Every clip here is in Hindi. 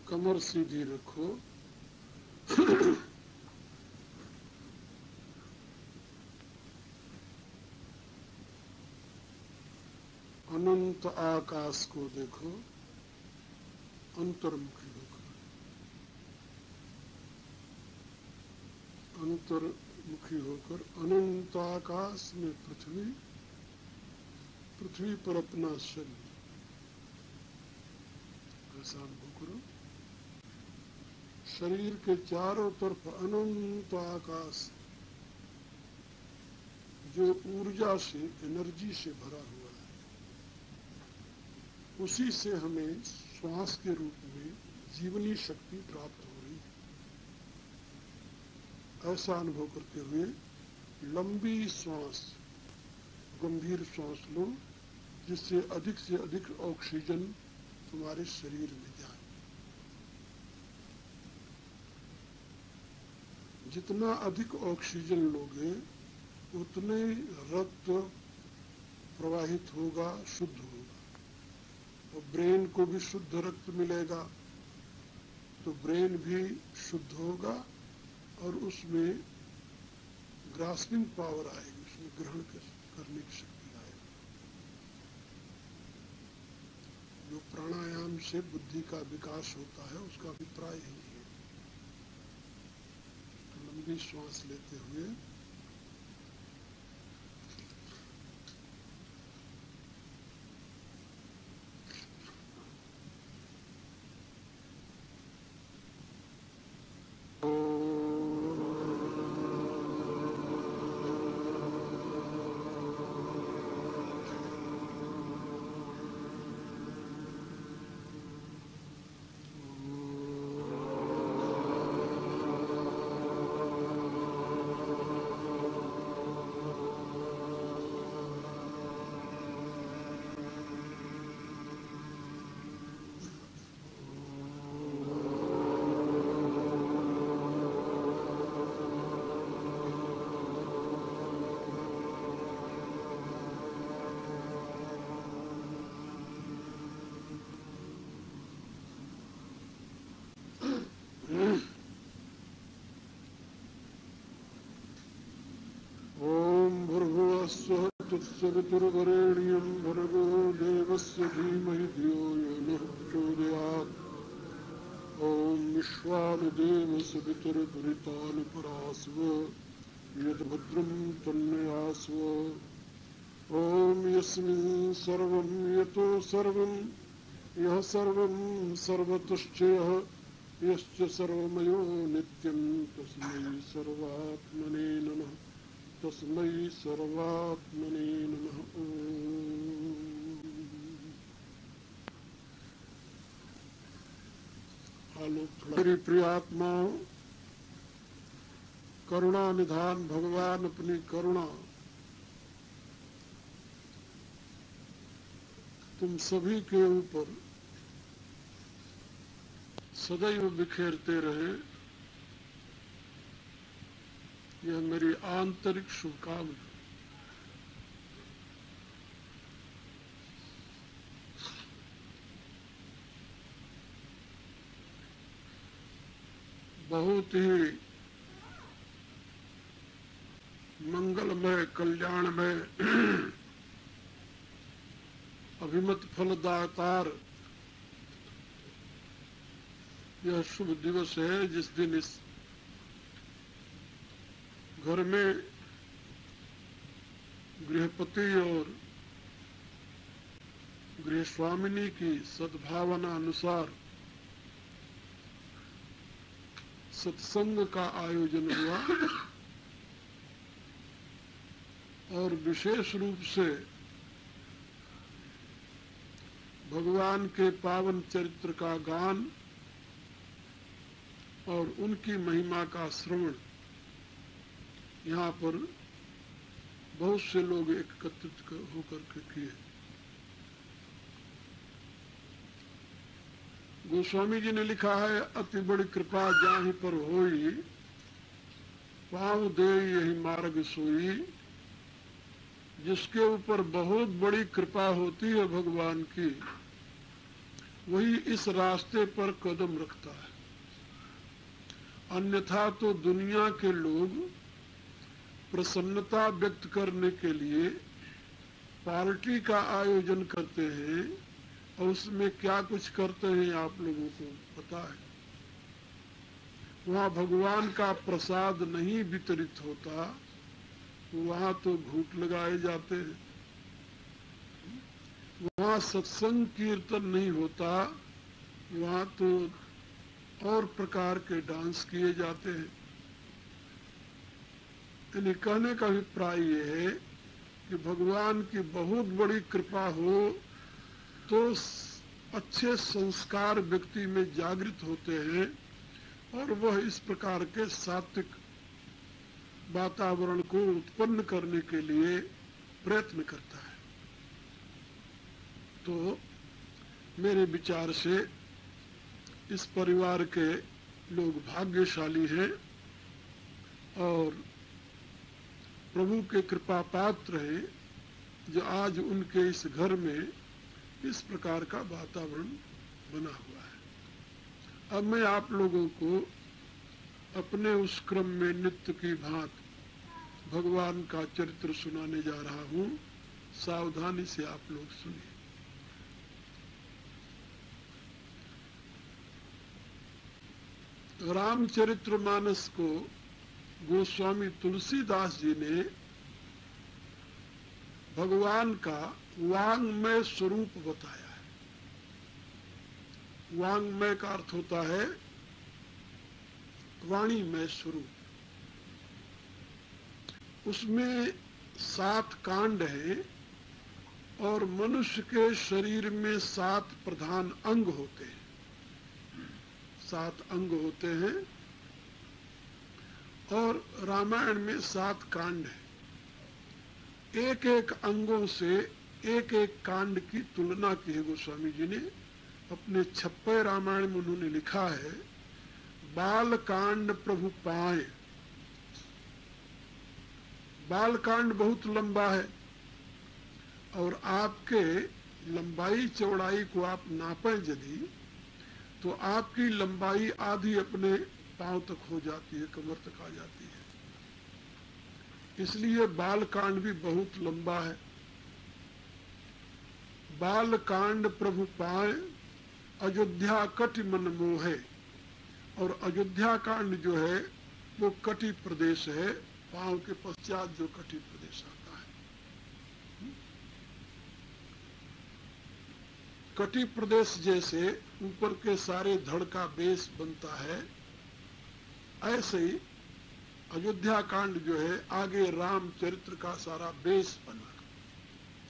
कमर सीधी रखो। अनंत आकाश को देखो अंतर्मुखी होकर। अंतर्मुखी होकर अनंत आकाश में पृथ्वी, पृथ्वी पर अपना शरीर ऐसा अनुभव करो। शरीर के चारों तरफ अनंत आकाश जो ऊर्जा से, एनर्जी से भरा हुआ है, उसी से हमें श्वास के रूप में जीवनी शक्ति प्राप्त हो रही है। ऐसा अनुभव करते हुए लंबी श्वास, गंभीर श्वास लो, जिससे अधिक से अधिक ऑक्सीजन तुम्हारे शरीर में जाए। जितना अधिक ऑक्सीजन लोगे उतने रक्त प्रवाहित होगा, शुद्ध होगा, और ब्रेन को भी शुद्ध रक्त मिलेगा तो ब्रेन भी शुद्ध होगा और उसमें ग्रास्पिंग पावर आएगी, उसमें ग्रहण करने की शक्ति आएगी। जो प्राणायाम से बुद्धि का विकास होता है उसका अभिप्राय यही है। तो लंबी श्वास लेते हुए तत्सवितुर्वरेण्यं भर्गो देवस्य धीमहि धियो यो नः प्रचोदयात्। ॐ विश्वानुदेव सवितुर्भरितानुपरास्व यद्भद्रं तन्नयास्व। ॐ यस्मिन् सर्वं यतो सर्वं यः सर्वं सर्वतश्चयः यश्च सर्वमयो नित्यं तस्मै सर्वात्मने नमः। तस्मै सर्वात्मने नमः। मेरी प्रिय आत्माओं, करुणा निधान भगवान अपनी करुणा तुम सभी के ऊपर सदैव बिखेरते रहे, यह मेरी आंतरिक शुभकामना। बहुत ही मंगलमय, कल्याणमय, अभिमत फलदातार यह शुभ दिवस है, जिस दिन इस घर में गृहपति और गृहस्वामिनी की सद्भावना अनुसार सत्संग का आयोजन हुआ और विशेष रूप से भगवान के पावन चरित्र का गान और उनकी महिमा का श्रवण यहाँ पर बहुत से लोग एकत्रित होकर के किए। गोस्वामी जी ने लिखा है, अति बड़ी कृपा जाहि पर होई, पाँव दे यही मार्ग सोई। जिसके ऊपर बहुत बड़ी कृपा होती है भगवान की, वही इस रास्ते पर कदम रखता है। अन्यथा तो दुनिया के लोग प्रसन्नता व्यक्त करने के लिए पार्टी का आयोजन करते हैं और उसमें क्या कुछ करते हैं आप लोगों को पता है। वहां भगवान का प्रसाद नहीं वितरित होता, वहां तो घूंट लगाए जाते हैं। वहां सत्संग कीर्तन नहीं होता, वहां तो और प्रकार के डांस किए जाते हैं। यानी कहने का अभिप्राय ये है कि भगवान की बहुत बड़ी कृपा हो तो अच्छे संस्कार व्यक्ति में जागृत होते हैं और वह इस प्रकार के सात्विक वातावरण को उत्पन्न करने के लिए प्रयत्न करता है। तो मेरे विचार से इस परिवार के लोग भाग्यशाली हैं और प्रभु के कृपा पात्र हैं जो आज उनके इस घर में इस प्रकार का वातावरण बना हुआ है। अब मैं आप लोगों को अपने उस क्रम में नित्य की भांति भगवान का चरित्र सुनाने जा रहा हूं। सावधानी से आप लोग सुनिए। रामचरितमानस को गोस्वामी तुलसीदास जी ने भगवान का वांग्मय स्वरूप बताया है। वांग्मय का अर्थ होता है वाणीमय स्वरूप। उसमें 7 कांड हैं और मनुष्य के शरीर में 7 प्रधान अंग होते हैं। 7 अंग होते हैं और रामायण में 7 कांड है। एक एक अंगों से एक एक कांड की तुलना की है गोस्वामी जी ने अपने 56 रामायण में। उन्होंने लिखा है बाल कांड प्रभु पाए। बाल कांड बहुत लंबा है और आपके लंबाई चौड़ाई को आप नापें यदि तो आपकी लंबाई आधी अपने पांव तक हो जाती है, कमर तक आ जाती है। इसलिए बाल कांड भी बहुत लंबा है। बाल कांड प्रभु पाए अयोध्या कटि मन मोहे। और अयोध्या कांड जो है वो कटि प्रदेश है, पांव के पश्चात जो कटि प्रदेश आता है। कटि प्रदेश जैसे ऊपर के सारे धड़ का बेस बनता है, ऐसे ही अयोध्या कांड जो है आगे रामचरित्र का सारा बेस बना।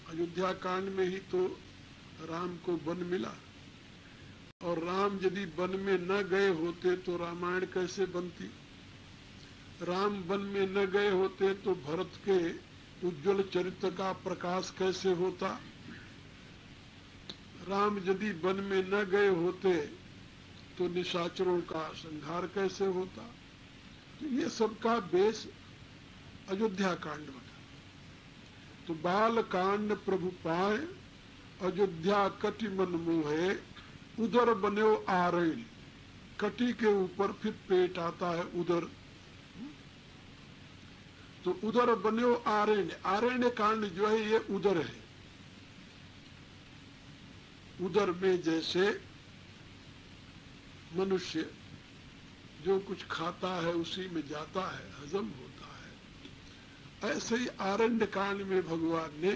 अयोध्या कांड में ही तो राम को वन मिला और राम यदि वन में न गए होते तो रामायण कैसे बनती। राम वन में न गए होते तो भरत के उज्जवल चरित्र का प्रकाश कैसे होता। राम यदि वन में न गए होते तो निशाचरों का संहार कैसे होता। तो ये सबका बेस अयोध्या कांड बना। तो बाल कांड प्रभु पाए अयोध्या कटि मन मोहे उदर बन्यो आरण्य। कटि के ऊपर फिर पेट आता है उदर। तो उदर बन्यो आरण्य। आरण्य कांड जो है ये उदर है। उदर में जैसे मनुष्य जो कुछ खाता है उसी में जाता है, हजम होता है, ऐसे ही आरण्य कांड में भगवान ने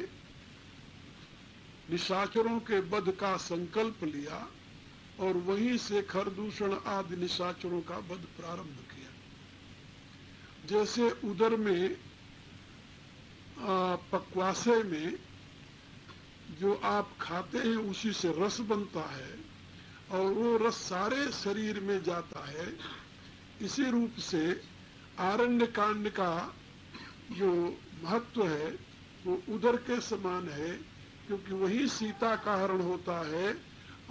निशाचरों के वध का संकल्प लिया और वहीं से खरदूषण आदि निशाचरों का वध प्रारंभ किया। जैसे उदर में पक्वासे में जो आप खाते हैं उसी से रस बनता है और वो रस सारे शरीर में जाता है। इसी रूप से आरण्य कांड का जो महत्व है वो उदर के समान है, क्योंकि वही सीता का हरण होता है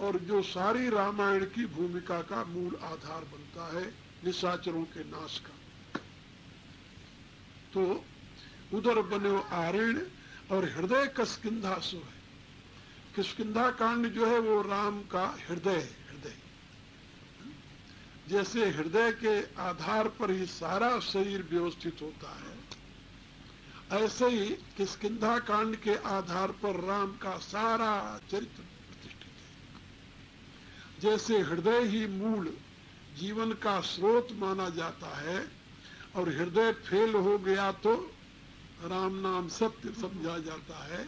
और जो सारी रामायण की भूमिका का मूल आधार बनता है निशाचरों के नाश का। तो उदर बन्यो आरण्य और हृदय कस्किंधा सो है। किष्किंधा कांड जो है वो राम का हृदय है, हृदय। जैसे हृदय के आधार पर ही सारा शरीर व्यवस्थित होता है, ऐसे ही किष्किंधा कांड के आधार पर राम का सारा चरित्र प्रतिष्ठित है। जैसे हृदय ही मूल जीवन का स्रोत माना जाता है और हृदय फेल हो गया तो राम नाम सत्य समझा जाता है,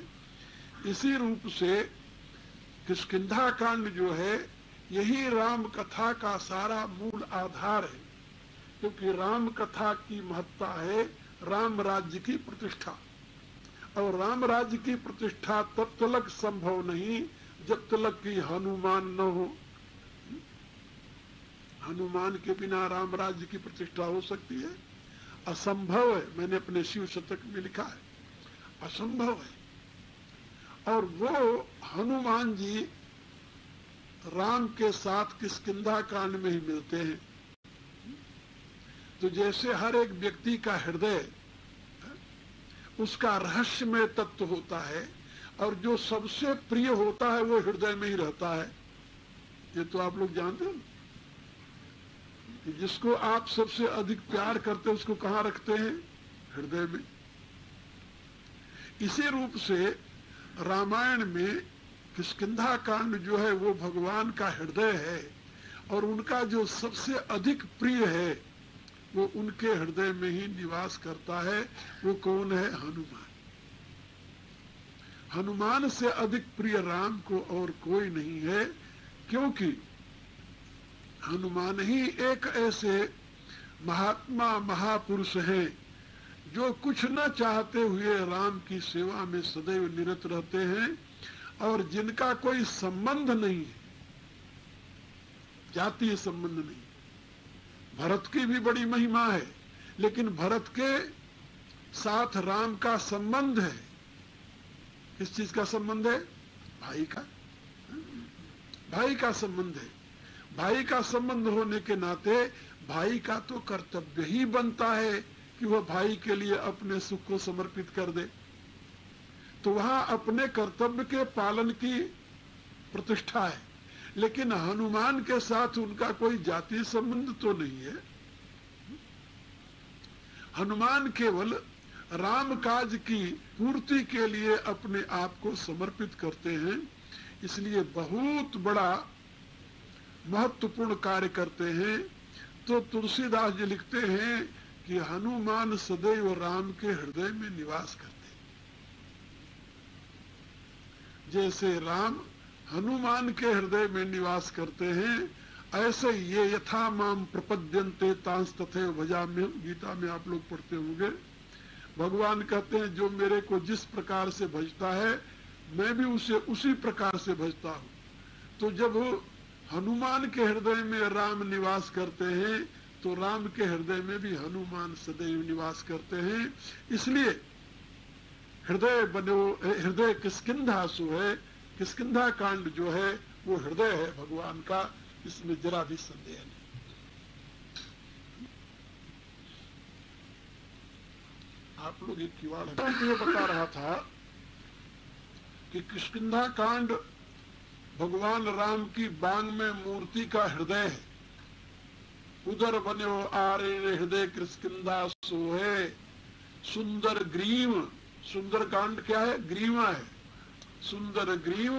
इसी रूप से किष्किंधा कांड जो है यही राम कथा का सारा मूल आधार है। क्योंकि राम कथा की महत्ता है राम राज्य की प्रतिष्ठा, और राम राज्य की प्रतिष्ठा तब तक संभव नहीं जब तक कि हनुमान न हो। हनुमान के बिना राम राज्य की प्रतिष्ठा हो सकती है? असंभव है। मैंने अपने शिव शतक में लिखा है, असंभव है। और वो हनुमान जी राम के साथ किष्किंधा कांड में ही मिलते हैं। तो जैसे हर एक व्यक्ति का हृदय उसका रहस्यमय तत्व होता है और जो सबसे प्रिय होता है वो हृदय में ही रहता है। ये तो आप लोग जानते हो कि जिसको आप सबसे अधिक प्यार करते हैं उसको कहाँ रखते हैं? हृदय में। इसी रूप से रामायण में किष्किंधा कांड जो है वो भगवान का हृदय है और उनका जो सबसे अधिक प्रिय है वो उनके हृदय में ही निवास करता है। वो कौन है? हनुमान। हनुमान से अधिक प्रिय राम को और कोई नहीं है, क्योंकि हनुमान ही एक ऐसे महात्मा महापुरुष हैं जो कुछ न चाहते हुए राम की सेवा में सदैव निरत रहते हैं और जिनका कोई संबंध नहीं है, जातीय संबंध नहीं। भरत की भी बड़ी महिमा है, लेकिन भरत के साथ राम का संबंध है। किस चीज का संबंध है? भाई का, भाई का संबंध है। भाई का संबंध होने के नाते भाई का तो कर्तव्य ही बनता है कि वह भाई के लिए अपने सुख को समर्पित कर दे। तो वहां अपने कर्तव्य के पालन की प्रतिष्ठा है, लेकिन हनुमान के साथ उनका कोई जातीय संबंध तो नहीं है। हनुमान केवल राम काज की पूर्ति के लिए अपने आप को समर्पित करते हैं, इसलिए बहुत बड़ा महत्वपूर्ण कार्य करते हैं। तो तुलसीदास जी लिखते हैं कि हनुमान सदैव राम के हृदय में निवास करते। जैसे राम हनुमान के हृदय में निवास करते हैं, ऐसे ये यथा माम प्रपद्यन्ते तांस तथैव भजाम्यहम्, गीता में आप लोग पढ़ते होंगे। भगवान कहते हैं जो मेरे को जिस प्रकार से भजता है मैं भी उसे उसी प्रकार से भजता हूं। तो जब हनुमान के हृदय में राम निवास करते हैं तो राम के हृदय में भी हनुमान सदैव निवास करते हैं। इसलिए हृदय बनो, हृदय किष्किंधा सो है। किष्किंधा कांड जो है वो हृदय है भगवान का, इसमें जरा भी संदेह नहीं। आप लोग एक किवाड़ है, ये बता रहा था कि किष्किंधा कांड भगवान राम की बांग में मूर्ति का हृदय है। उदर बन्यो आरे हृदय किष्किंधा सोहे सुंदर ग्रीव। सुंदर कांड क्या है? ग्रीवा है। सुंदर ग्रीव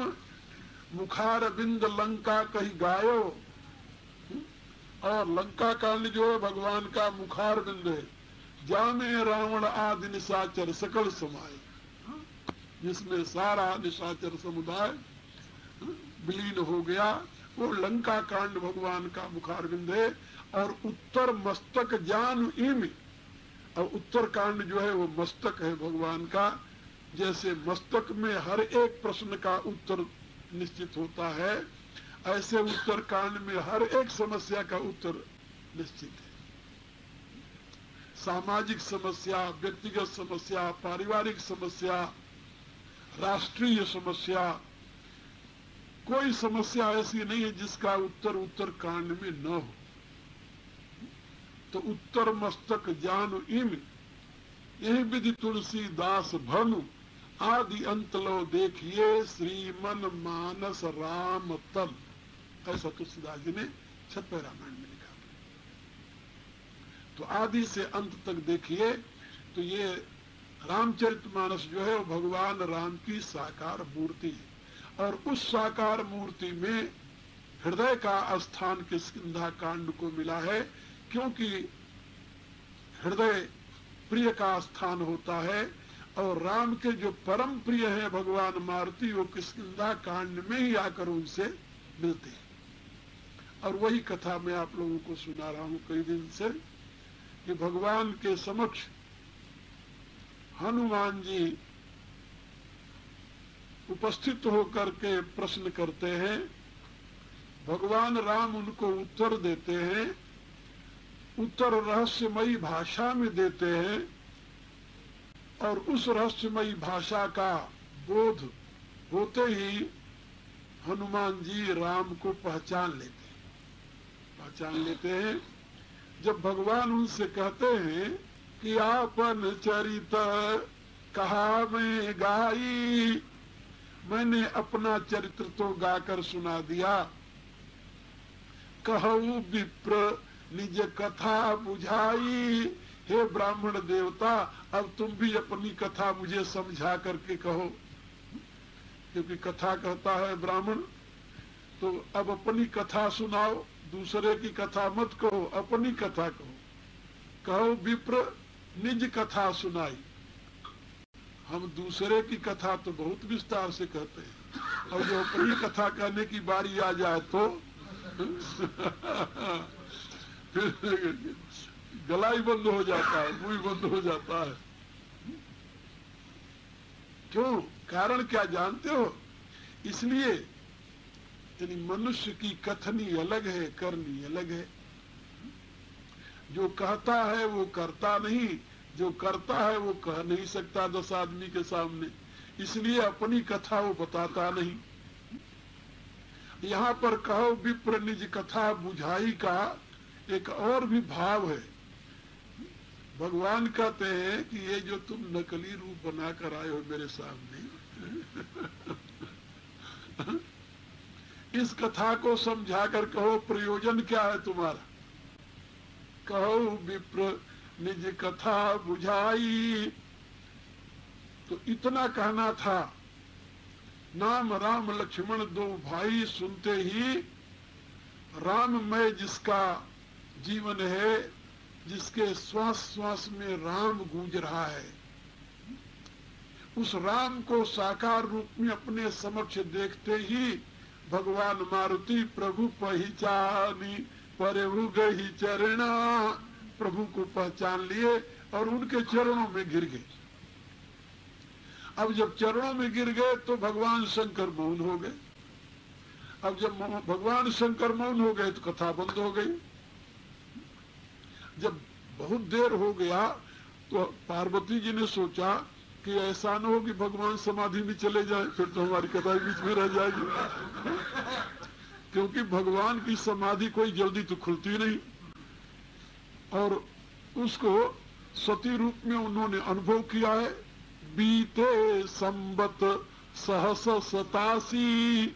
मुखार बिंद लंका कही गायो। और लंका कांड जो है भगवान का मुखार बिंद है, जामे रावण आदि निशाचर सकल समाये, जिसमें सारा निशाचर समुदाय विलीन हो गया। वो लंका कांड भगवान का मुखार बिंद है। और उत्तर मस्तक जान इम, और उत्तर कांड जो है वो मस्तक है भगवान का। जैसे मस्तक में हर एक प्रश्न का उत्तर निश्चित होता है, ऐसे उत्तर कांड में हर एक समस्या का उत्तर निश्चित है। सामाजिक समस्या, व्यक्तिगत समस्या, पारिवारिक समस्या, राष्ट्रीय समस्या, कोई समस्या ऐसी नहीं है जिसका उत्तर उत्तर कांड में न हो। तो उत्तर मस्तक जानु इम, यही विधि तुलसीदास भनु आदि अंत लो देखिए श्रीमन मानस राम तल, ऐसा तुलसीदास जी ने छठवें रामायण में लिखा। तो आदि से अंत तक देखिए तो ये रामचरितमानस जो है वो भगवान राम की साकार मूर्ति है। और उस साकार मूर्ति में हृदय का स्थान किष्किंधा कांड को मिला है, क्योंकि हृदय प्रिय का स्थान होता है और राम के जो परम प्रिय है भगवान मारुति, वो किष्किंधा कांड में ही आकर उनसे मिलते हैं। और वही कथा मैं आप लोगों को सुना रहा हूं कई दिन से कि भगवान के समक्ष हनुमान जी उपस्थित होकर के प्रश्न करते हैं, भगवान राम उनको उत्तर देते हैं, उत्तर रहस्यमयी भाषा में देते हैं और उस रहस्यमयी भाषा का बोध होते ही हनुमान जी राम को पहचान लेते हैं। जब भगवान उनसे कहते हैं कि आपन चरित कहा मैं गाई, मैंने अपना चरित्र तो गाकर सुना दिया, कहू विप्र निज कथा बुझाई, हे ब्राह्मण देवता अब तुम भी अपनी कथा मुझे समझा करके कहो, क्योंकि कथा कहता है ब्राह्मण, तो अब अपनी कथा सुनाओ, दूसरे की कथा मत कहो, अपनी कथा कहो। कहो विप्र निज कथा सुनाई। हम दूसरे की कथा तो बहुत विस्तार से कहते हैं और जो अपनी कथा कहने की बारी आ जाए तो गला ही बंद हो जाता है, मुंह बंद हो जाता है। क्यों? कारण क्या जानते हो? इसलिए यानी मनुष्य की कथनी अलग है, करनी अलग है। जो कहता है वो करता नहीं, जो करता है वो कह नहीं सकता 10 आदमी के सामने, इसलिए अपनी कथा वो बताता नहीं। यहाँ पर कहो विप्र निज कथा बुझाई का एक और भी भाव है। भगवान कहते हैं कि ये जो तुम नकली रूप बना कर आए हो मेरे सामने इस कथा को समझा कर कहो प्रयोजन क्या है तुम्हारा। कहो विप्र निज कथा बुझाई, तो इतना कहना था। नाम राम लक्ष्मण दो भाई सुनते ही राममय जिसका जीवन है, जिसके श्वास श्वास में राम गूंज रहा है, उस राम को साकार रूप में अपने समक्ष देखते ही भगवान मारुति प्रभु पहचानी प्रभु गही चरणा, प्रभु को पहचान लिए और उनके चरणों में गिर गए। अब जब चरणों में गिर गए तो भगवान शंकर मौन हो गए। अब जब भगवान शंकर मौन हो गए तो कथा बंद हो गई। जब बहुत देर हो गया तो पार्वती जी ने सोचा कि ऐसा न हो कि भगवान समाधि में चले जाए, फिर तो हमारी कथा बीच में रह जाएगी क्योंकि भगवान की समाधि कोई जल्दी तो खुलती नहीं। और उसको सती रूप में उन्होंने अनुभव किया है। बीते संबत सहस 87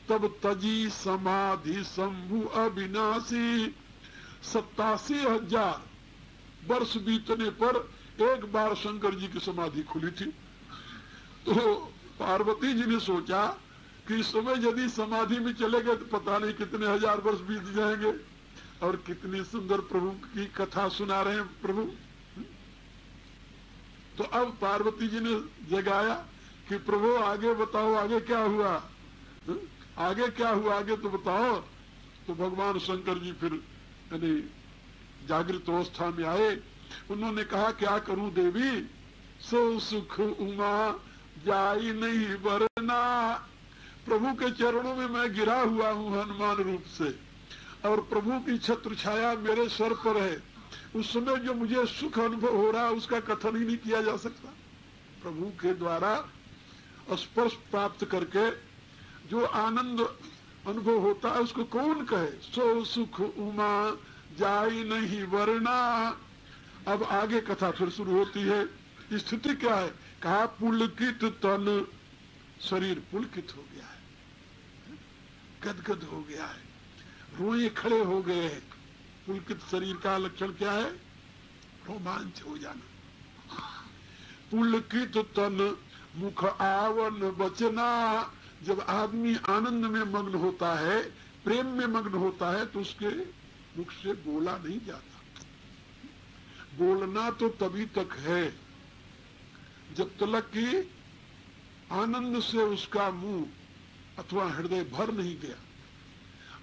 तब तजी समाधि शंभु अविनाशी। 87,000 वर्ष बीतने पर एक बार शंकर जी की समाधि खुली थी। तो पार्वती जी ने सोचा कि इस समय यदि समाधि में चले गए तो पता नहीं कितने हजार वर्ष बीत जाएंगे और कितनी सुंदर प्रभु की कथा सुना रहे हैं प्रभु। तो अब पार्वती जी ने जगाया कि प्रभु आगे बताओ, आगे क्या हुआ, आगे क्या हुआ, आगे तो बताओ। तो भगवान शंकर जी फिर यानी जागृत अवस्था में आए। उन्होंने कहा क्या करूं देवी, सो सुख उमा जाई नहीं वरना। प्रभु के चरणों में मैं गिरा हुआ हूं हनुमान रूप से और प्रभु की छत्र छाया मेरे सर पर है। उस समय जो मुझे सुख अनुभव हो रहा है उसका कथन ही नहीं किया जा सकता। प्रभु के द्वारा स्पर्श प्राप्त करके जो आनंद अनुभव होता है उसको कौन कहे। सो सुख उमा जाई नहीं वरना। अब आगे कथा फिर शुरू होती है। स्थिति क्या है कहा पुलकित तन, शरीर पुलकित हो गया है, गदगद हो गया है, रोए खड़े हो गए हैं। पुलकित शरीर का लक्षण क्या है? रोमांच हो जाना। पुलकित तन मुख आवन बचना, जब आदमी आनंद में मग्न होता है, प्रेम में मग्न होता है, तो उसके मुख से बोला नहीं जाता। बोलना तो तभी तक है जब तक कि आनंद से उसका मुंह अथवा हृदय भर नहीं गया,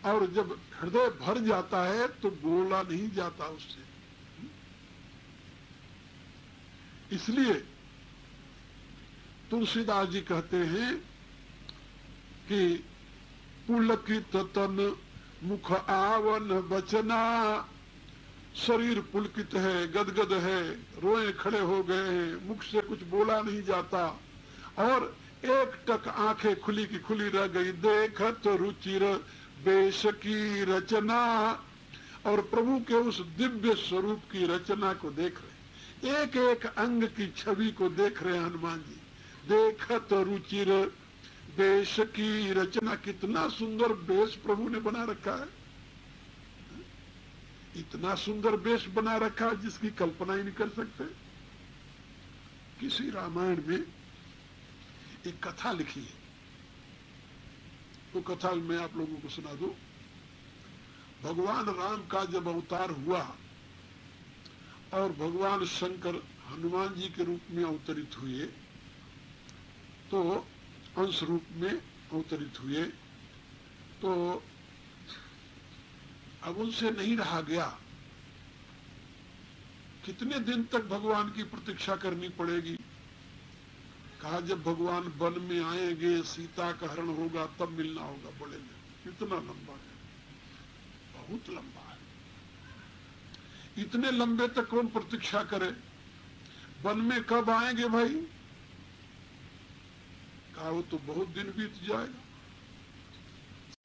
और जब हृदय भर जाता है तो बोला नहीं जाता उससे। इसलिए तुलसीदास जी कहते हैं कि पुलकित तन मुख आवन बचना, शरीर पुलकित है, गदगद है, रोए खड़े हो गए हैं, मुख से कुछ बोला नहीं जाता, और एक टक आंखें खुली की खुली रह गई। देखत रुचिर बेश की रचना, और प्रभु के उस दिव्य स्वरूप की रचना को देख रहे, एक एक अंग की छवि को देख रहे हनुमान जी। देखत रुचिर बेश की रचना, कितना सुंदर बेश प्रभु ने बना रखा है, इतना सुंदर बेश बना रखा है जिसकी कल्पना ही नहीं कर सकते। किसी रामायण में एक कथा लिखी है, तो कथा मैं आप लोगों को सुना दूं। भगवान राम का जब अवतार हुआ और भगवान शंकर हनुमान जी के रूप में अवतरित हुए, तो अंश रूप में अवतरित हुए, तो अब उनसे नहीं रहा गया। कितने दिन तक भगवान की प्रतीक्षा करनी पड़ेगी? कहा जब भगवान वन में आएंगे, सीता का हरण होगा, तब मिलना होगा। बड़े में कितना लंबा है, बहुत लंबा है, इतने लंबे तक कौन प्रतीक्षा करे? वन में कब आएंगे भाई? कहा वो तो बहुत दिन बीत जाएगा।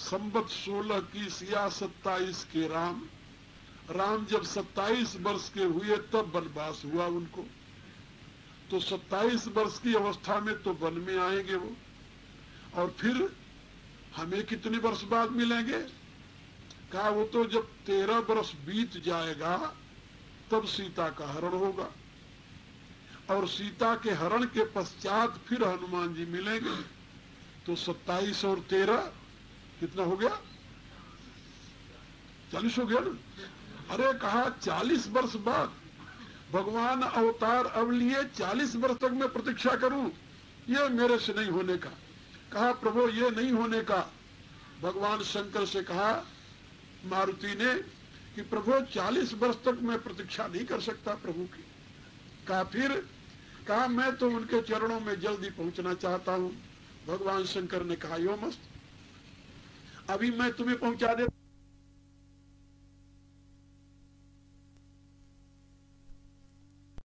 संवत 16 की सिया 27 के राम जब 27 वर्ष के हुए तब वनवास हुआ उनको, तो 27 वर्ष की अवस्था में तो वन में आएंगे वो, और फिर हमें कितने वर्ष बाद मिलेंगे? कहा वो तो जब 13 वर्ष बीत जाएगा तब सीता का हरण होगा, और सीता के हरण के पश्चात फिर हनुमान जी मिलेंगे। तो 27 और 13 कितना हो गया? 40 हो गया ना? अरे कहा 40 वर्ष बाद भगवान अवतार अब लिए, 40 वर्ष तक मैं प्रतीक्षा करूं, ये मेरे से नहीं होने का। कहा प्रभु ये नहीं होने का। भगवान शंकर से कहा मारुति ने कि प्रभु 40 वर्ष तक मैं प्रतीक्षा नहीं कर सकता प्रभु की। कहा फिर? कहा मैं तो उनके चरणों में जल्दी पहुंचना चाहता हूं। भगवान शंकर ने कहा यो मस्त, अभी मैं तुम्हें पहुंचा देता